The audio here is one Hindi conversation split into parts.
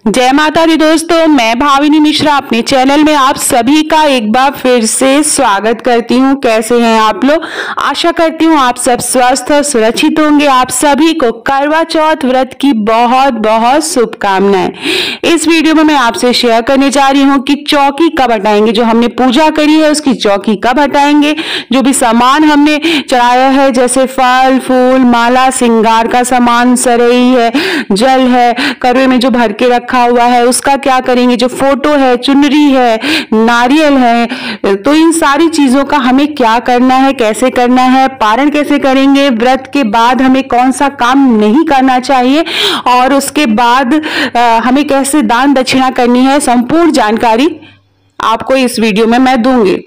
जय माता दी दोस्तों, मैं भाविनी मिश्रा अपने चैनल में आप सभी का एक बार फिर से स्वागत करती हूँ। कैसे हैं आप लोग? आशा करती हूँ आप सब स्वस्थ और सुरक्षित होंगे। आप सभी को करवा चौथ व्रत की बहुत बहुत शुभकामनाएं। इस वीडियो में मैं आपसे शेयर करने जा रही हूँ कि चौकी कब हटाएंगे। जो हमने पूजा करी है उसकी चौकी कब हटाएंगे। जो भी सामान हमने चढ़ाया है जैसे फल फूल माला श्रृंगार का सामान, सरई है, जल है, करवे में जो भर के रखा हुआ है उसका क्या करेंगे। जो फोटो है, चुनरी है, नारियल है, तो इन सारी चीजों का हमें क्या करना है, कैसे करना है, पारण कैसे करेंगे, व्रत के बाद हमें कौन सा काम नहीं करना चाहिए और उसके बाद हमें कैसे दान दक्षिणा करनी है, संपूर्ण जानकारी आपको इस वीडियो में मैं दूंगी।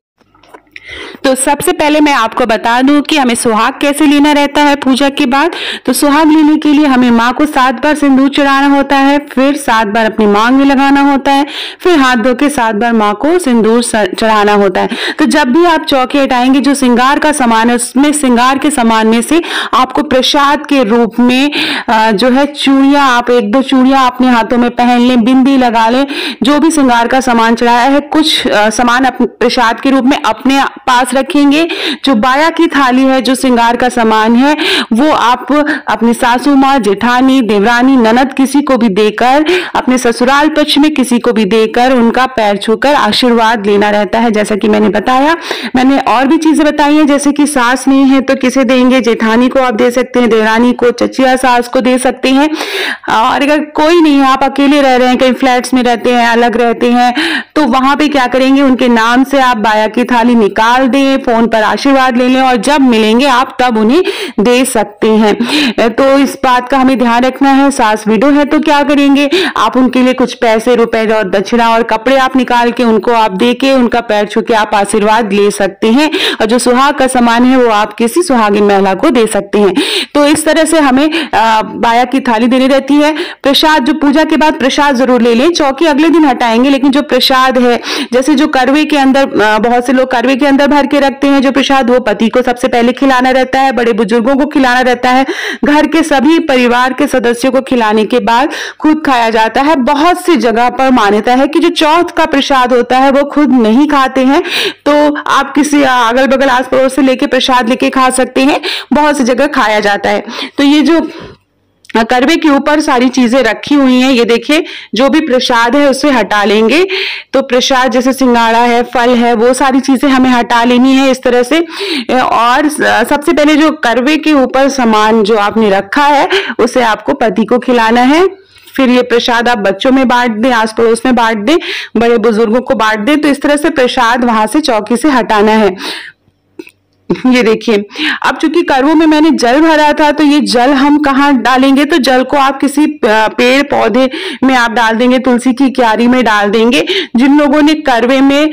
तो सबसे पहले मैं आपको बता दूं कि हमें सुहाग कैसे लेना रहता है पूजा के बाद। तो सुहाग लेने के लिए हमें माँ को 7 बार सिंदूर चढ़ाना होता है, फिर 7 बार अपनी मांग में लगाना होता है, फिर हाथ धो के 7 बार माँ को सिंदूर चढ़ाना होता है। तो जब भी आप चौकी हटाएंगे जो श्रृंगार का सामान है उसमें श्रृंगार के सामान में से आपको प्रसाद के रूप में जो है चूड़ियां, आप 1-2 चूड़ियां अपने हाथों में पहन लें, बिंदी लगा लें। जो भी श्रृंगार का सामान चढ़ाया है कुछ सामान प्रसाद के रूप में अपने पास रखेंगे। जो बाया की थाली है, जो श्रृंगार का सामान है, वो आप अपनी सासू माँ, जेठानी, देवरानी, ननद किसी को भी देकर, अपने ससुराल पक्ष में किसी को भी देकर उनका पैर छूकर आशीर्वाद लेना रहता है। जैसा कि मैंने बताया, मैंने और भी चीजें बताई हैं जैसे कि सास नहीं है तो किसे देंगे, जेठानी को आप दे सकते हैं, देवरानी को, चचिया सास को दे सकते हैं। और अगर कोई नहीं है, आप अकेले रह रहे हैं, कहीं फ्लैट्स में रहते हैं, अलग रहते हैं, तो वहां पे क्या करेंगे, उनके नाम से आप बाया की थाली निकाल दें, फोन पर आशीर्वाद ले लें और जब मिलेंगे आप तब उन्हें दे सकते हैं। तो इस बात का हमें ध्यान रखना है। सास विडो है तो क्या करेंगे, आप उनके लिए कुछ पैसे, रुपए और दक्षिणा और कपड़े आप निकाल के उनको आप दे के उनका पैर छू के आप आशीर्वाद ले सकते हैं। और जो सुहाग का सामान है वो आप किसी सुहागिन महिला को दे सकते हैं। तो इस तरह से हमें बाया की थाली देनी रहती है। प्रसाद, जो पूजा के बाद प्रसाद जरूर ले लें। चौकी अगले दिन हटाएंगे, लेकिन जो प्रसाद है जैसे जो करवे के अंदर, बहुत से लोग करवे के अंदर भर के रखते हैं जो प्रसाद, वो पति को सबसे पहले खिलाना रहता है, बड़े बुजुर्गों को खिलाना रहता है, घर के सभी परिवार के सदस्यों को खिलाने के बाद खुद खाया जाता है। बहुत सी जगह पर मान्यता है कि जो चौथ का प्रसाद होता है वो खुद नहीं खाते हैं, तो आप किसी अगल बगल आस पड़ोस से लेके प्रसाद लेके खा सकते हैं। बहुत सी जगह खाया जाता है। तो ये जो करवे के ऊपर सारी चीजें रखी हुई हैं, ये देखिए, जो भी प्रसाद है उसे हटा लेंगे। तो प्रसाद जैसे सिंगाड़ा है, फल है, वो सारी चीजें हमें हटा लेनी है इस तरह से। और सबसे पहले जो करवे के ऊपर सामान जो आपने रखा है उसे आपको पति को खिलाना है। फिर ये प्रसाद आप बच्चों में बांट दें, आस पड़ोस में बांट दें, बड़े बुजुर्गों को बांट दें। तो इस तरह से प्रसाद वहां से चौकी से हटाना है। ये देखिए, अब चूंकि करवों में मैंने जल भरा था तो ये जल हम कहाँ डालेंगे, तो जल को आप किसी पेड़ पौधे में आप डाल देंगे, तुलसी की क्यारी में डाल देंगे। जिन लोगों ने करवे में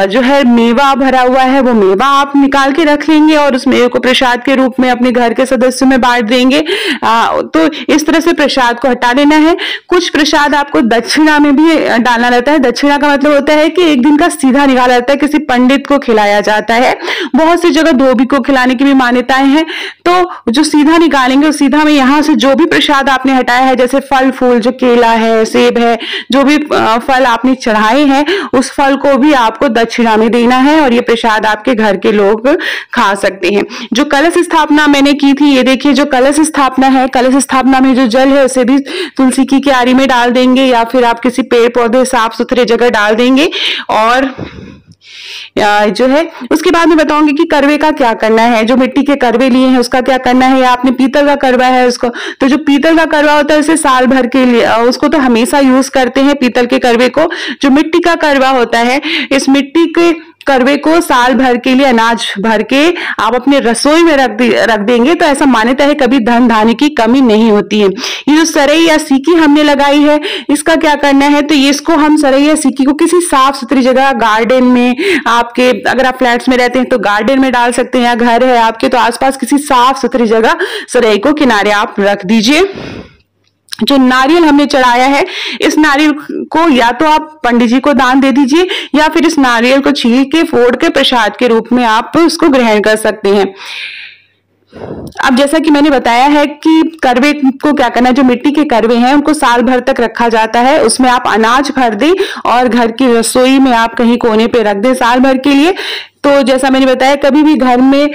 जो है मेवा भरा हुआ है वो मेवा आप निकाल के रख लेंगे और उस मेवे को प्रसाद के रूप में अपने घर के सदस्यों में बांट देंगे। तो इस तरह से प्रसाद को हटा लेना है। कुछ प्रसाद आपको दक्षिणा में भी डालना रहता है। दक्षिणा का मतलब होता है कि एक दिन का सीधा निकाला जाता है, किसी पंडित को खिलाया जाता है। बहुत सी जगह धोबी को खिलाने की भी मान्यताएं हैं। तो जो सीधा निकालेंगे उस सीधा में यहाँ से जो भी प्रसाद आपने हटाया है, जैसे फल फूल, जो केला है, सेब है, जो भी फल आपने चढ़ाए हैं उस फल को भी आपको दक्षिणा में देना है और ये प्रसाद आपके घर के लोग खा सकते हैं। जो कलश स्थापना मैंने की थी, ये देखिए, जो कलश स्थापना है, कलश स्थापना में जो जल है उसे भी तुलसी की क्यारी में डाल देंगे या फिर आप किसी पेड़ पौधे साफ सुथरे जगह डाल देंगे। और जो है उसके बाद मैं बताऊंगी कि करवे का क्या करना है। जो मिट्टी के करवे लिए हैं उसका क्या करना है, या आपने पीतल का करवा है उसको, तो जो पीतल का करवा होता है उसे साल भर के लिए, उसको तो हमेशा यूज करते हैं पीतल के करवे को। जो मिट्टी का करवा होता है, इस मिट्टी के करवे को साल भर के लिए अनाज भर के आप अपने रसोई में रख देंगे तो ऐसा मान्यता है कभी धन धान्य की कमी नहीं होती है। ये जो सरई या सीकी हमने लगाई है इसका क्या करना है, तो ये इसको हम सरई या सीकी को किसी साफ सुथरी जगह, गार्डन में, आपके अगर आप फ्लैट्स में रहते हैं तो गार्डन में डाल सकते हैं, या घर है आपके तो आसपास किसी साफ सुथरी जगह सरई को किनारे आप रख दीजिए। जो नारियल हमने चढ़ाया है इस नारियल को या तो आप पंडित जी को दान दे दीजिए या फिर इस नारियल को छील के फोड़ के प्रसाद के रूप में आप उसको ग्रहण कर सकते हैं। अब जैसा कि मैंने बताया है कि करवे को क्या करना है, जो मिट्टी के करवे हैं उनको साल भर तक रखा जाता है। उसमें आप अनाज भर दें और घर की रसोई में आप कहीं कोने पे रख दें साल भर के लिए। तो जैसा मैंने बताया, कभी भी घर में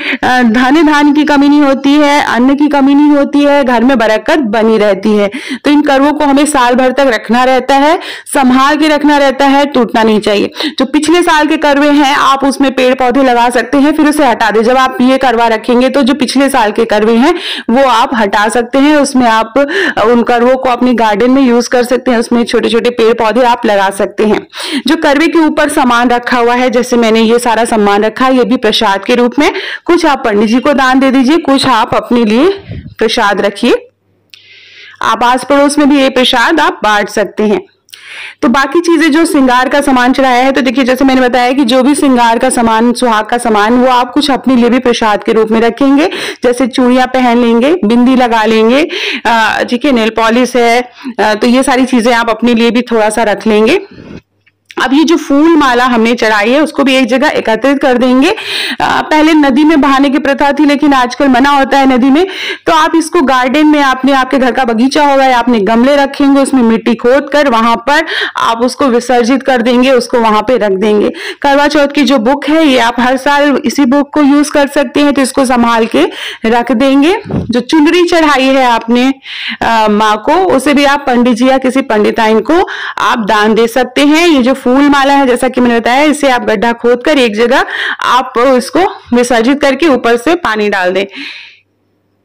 धान की कमी नहीं होती है, अन्न की कमी नहीं होती है, घर में बरकत बनी रहती है। तो इन करवों को हमें साल भर तक रखना रहता है, संभाल के रखना रहता है, टूटना नहीं चाहिए। जो पिछले साल के करवे हैं आप उसमें पेड़ पौधे लगा सकते हैं, फिर उसे हटा दें। जब आप ये करवा रखेंगे तो जो पिछले साल के करवे हैं वो आप हटा सकते हैं। उसमें आप उन करवों को अपने गार्डन में यूज कर सकते हैं, उसमें छोटे छोटे पेड़ पौधे आप लगा सकते हैं। जो करवे के ऊपर सामान रखा हुआ है, जैसे मैंने ये सारा सामान रखा है, ये भी प्रसाद के रूप में, कुछ आप पंडित जी को दान दे दीजिए, कुछ आप अपने लिए प्रसाद रखिए। आप आस पड़ोस में भी ये प्रसाद आप बांट सकते हैं। तो बाकी चीजें जो श्रृंगार का सामान चढ़ाया है, तो देखिए जैसे मैंने बताया कि जो भी श्रृंगार का सामान, सुहाग का सामान, वो आप कुछ अपने लिए भी प्रसाद के रूप में रखेंगे। जैसे चूड़ियां पहन लेंगे, बिंदी लगा लेंगे, ठीक है, नेल पॉलिश है, तो ये सारी चीजें आप अपने लिए भी थोड़ा सा रख लेंगे। अब ये जो फूल माला हमने चढ़ाई है उसको भी एक जगह एकत्रित कर देंगे। पहले नदी में बहाने की प्रथा थी, लेकिन आजकल मना होता है नदी में, तो आप इसको गार्डन में, आपके घर का बगीचा होगा या आपने गमले रखेंगे, उसमें मिट्टी खोद कर वहां पर आप उसको विसर्जित कर देंगे, उसको वहां पे रख देंगे। करवा चौथ की जो बुक है ये आप हर साल इसी बुक को यूज कर सकते हैं, तो इसको संभाल के रख देंगे। जो चुनरी चढ़ाई है आपने माँ को, उसे भी आप पंडित जी या किसी पंडिताइन को आप दान दे सकते हैं। ये जो फूल माला है, जैसा कि मैंने बताया, इसे आप गड्ढा खोदकर एक जगह आप इसको विसर्जित करके ऊपर से पानी डाल दें।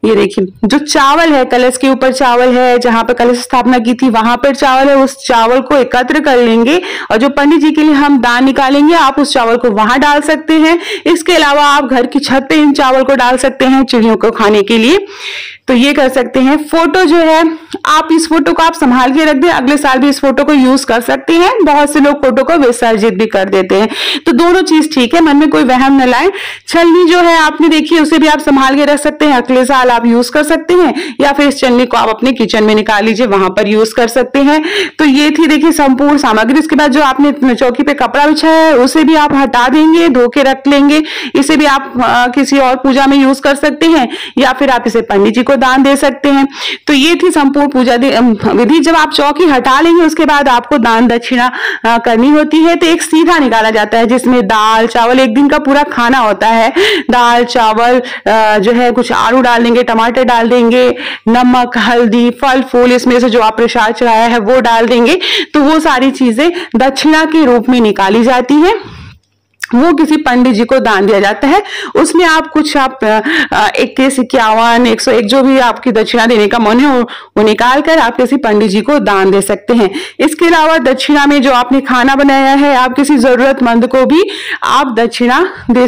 ये देखिए, जो चावल है, कलश के ऊपर चावल है, जहां पर कलश स्थापना की थी वहां पर चावल है, उस चावल को एकत्र कर लेंगे और जो पंडित जी के लिए हम दान निकालेंगे आप उस चावल को वहां डाल सकते हैं। इसके अलावा आप घर की छत पे इन चावल को डाल सकते हैं चिड़ियों को खाने के लिए, तो ये कर सकते हैं। फोटो जो है, आप इस फोटो को आप संभाल के रख दें, अगले साल भी इस फोटो को यूज कर सकते हैं। बहुत से लोग फोटो को विसर्जित भी कर देते हैं, तो दोनों चीज ठीक है, मन में कोई वहम न लाएं। छलनी जो है आपने देखी, उसे भी आप संभाल के रख सकते हैं, अगले साल आप यूज कर सकते हैं, या फिर इस छलनी को आप अपने किचन में निकाल लीजिए, वहां पर यूज कर सकते हैं। तो ये थी देखिए संपूर्ण सामग्री। इसके बाद जो आपने चौकी पे कपड़ा बिछाया है उसे भी आप हटा देंगे, धो के रख लेंगे। इसे भी आप किसी और पूजा में यूज कर सकते हैं, या फिर आप इसे पंडित जी को दान दे सकते हैं। तो ये थी संपूर्ण पूजा विधि। जब आप चौकी हटा लेंगे उसके बाद आपको दान दक्षिणा करनी होती है। तो एक सीधा निकाला जाता है जिसमें दाल चावल, एक दिन का पूरा खाना होता है। दाल चावल जो है, कुछ आलू डाल देंगे, टमाटर डाल देंगे, नमक, हल्दी, फल फूल, इसमें से जो आप प्रसाद चढ़ाया है वो डाल देंगे। तो वो सारी चीजें दक्षिणा के रूप में निकाली जाती हैं, वो किसी पंडित जी को दान दिया जाता है। उसमें आप कुछ 21, 51, 101 जो भी आपकी दक्षिणा देने का मन है वो निकाल कर आप किसी पंडित जी को दान दे सकते हैं। इसके अलावा दक्षिणा में जो आपने खाना बनाया है, आप किसी जरूरतमंद को भी आप दक्षिणा दे